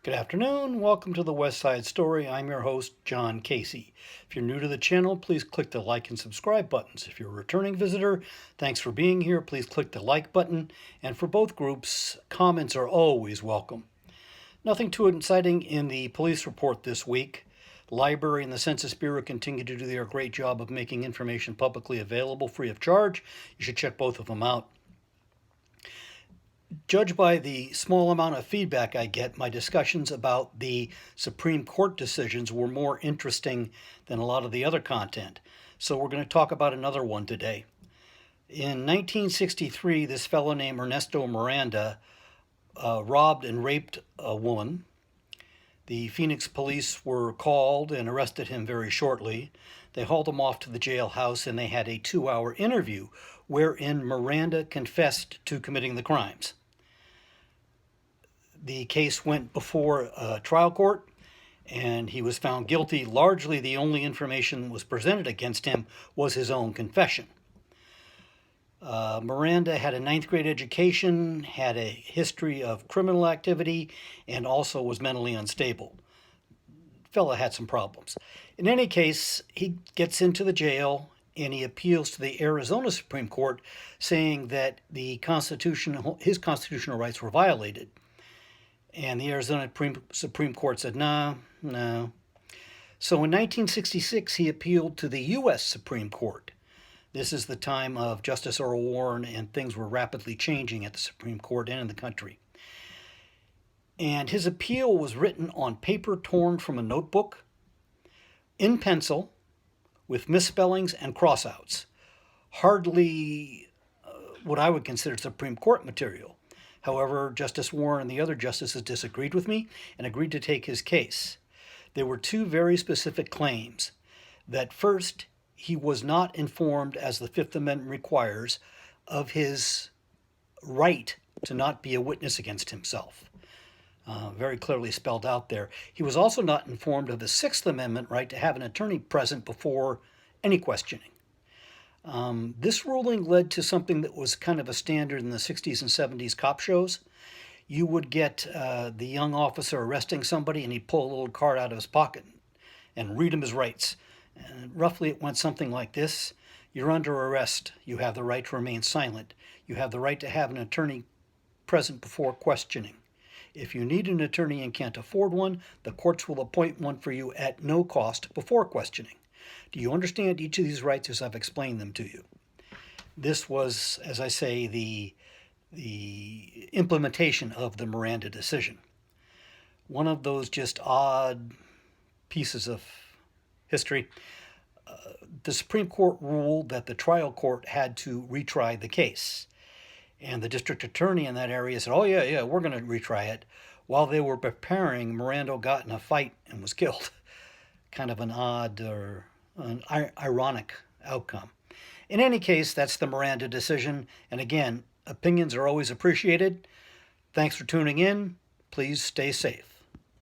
Good afternoon. Welcome to the West Side Story. I'm your host, John Casey. If you're new to the channel, please click the like and subscribe buttons. If you're a returning visitor, thanks for being here. Please click the like button. And for both groups, comments are always welcome. Nothing too exciting in the police report this week. The library and the Census Bureau continue to do their great job of making information publicly available free of charge. You should check both of them out. Judged by the small amount of feedback I get, my discussions about the Supreme Court decisions were more interesting than a lot of the other content. So we're going to talk about another one today. In 1963, this fellow named Ernesto Miranda robbed and raped a woman. The Phoenix police were called and arrested him very shortly. They hauled him off to the jailhouse and they had a 2-hour interview wherein Miranda confessed to committing the crimes. The case went before a trial court and he was found guilty. Largely the only information that was presented against him was his own confession. Miranda had a 9th grade education, had a history of criminal activity, and also was mentally unstable. Fella had some problems. In any case, he gets into the jail and he appeals to the Arizona Supreme Court saying that his constitutional rights were violated. And the Arizona Supreme Court said, no. So in 1966, he appealed to the U.S. Supreme Court. This is the time of Justice Earl Warren, and things were rapidly changing at the Supreme Court and in the country. And his appeal was written on paper torn from a notebook, in pencil, with misspellings and crossouts. Hardly what I would consider Supreme Court material. However, Justice Warren and the other justices disagreed with me and agreed to take his case. There were two very specific claims. That first, he was not informed, as the Fifth Amendment requires, of his right to not be a witness against himself. Very clearly spelled out there. He was also not informed of the Sixth Amendment right to have an attorney present before any questioning. This ruling led to something that was kind of a standard in the 60s and 70s cop shows. You would get the young officer arresting somebody and he'd pull a little card out of his pocket and read him his rights. And roughly it went something like this. You're under arrest. You have the right to remain silent. You have the right to have an attorney present before questioning. If you need an attorney and can't afford one, the courts will appoint one for you at no cost before questioning. Do you understand each of these rights as I've explained them to you? This was, as I say, the implementation of the Miranda decision. One of those just odd pieces of history. The Supreme Court ruled that the trial court had to retry the case. And the district attorney in that area said, oh, yeah, we're going to retry it. While they were preparing, Miranda got in a fight and was killed. Kind of an odd or an ironic outcome. In any case, that's the Miranda decision. And again, opinions are always appreciated. Thanks for tuning in. Please stay safe.